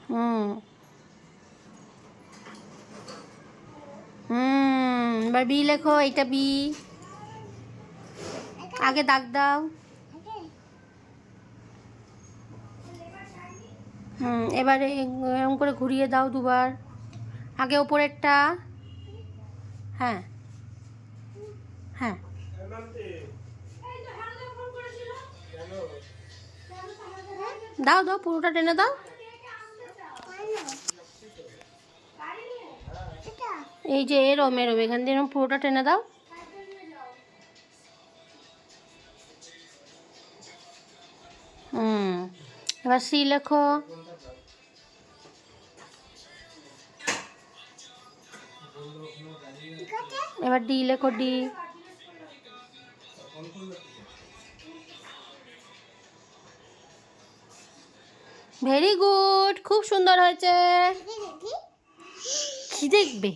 হুম এবার বি লেখো। এইটা বি। আগে দাগ দাও। এবারে এরকম করে ঘুরিয়ে দাও দুবার। আগে ওপরেরটা। হ্যাঁ হ্যাঁ। দাও দাও, পুরোটা টেনে দাও। এই যে এরম এরম এখান দিয়ে এরম পুরোটা টেনে দাও। এবার সি লেখো। এবার ডি লেখো, ডি। ভেরি গুড, খুব সুন্দর হয়েছে। কি দেখবে?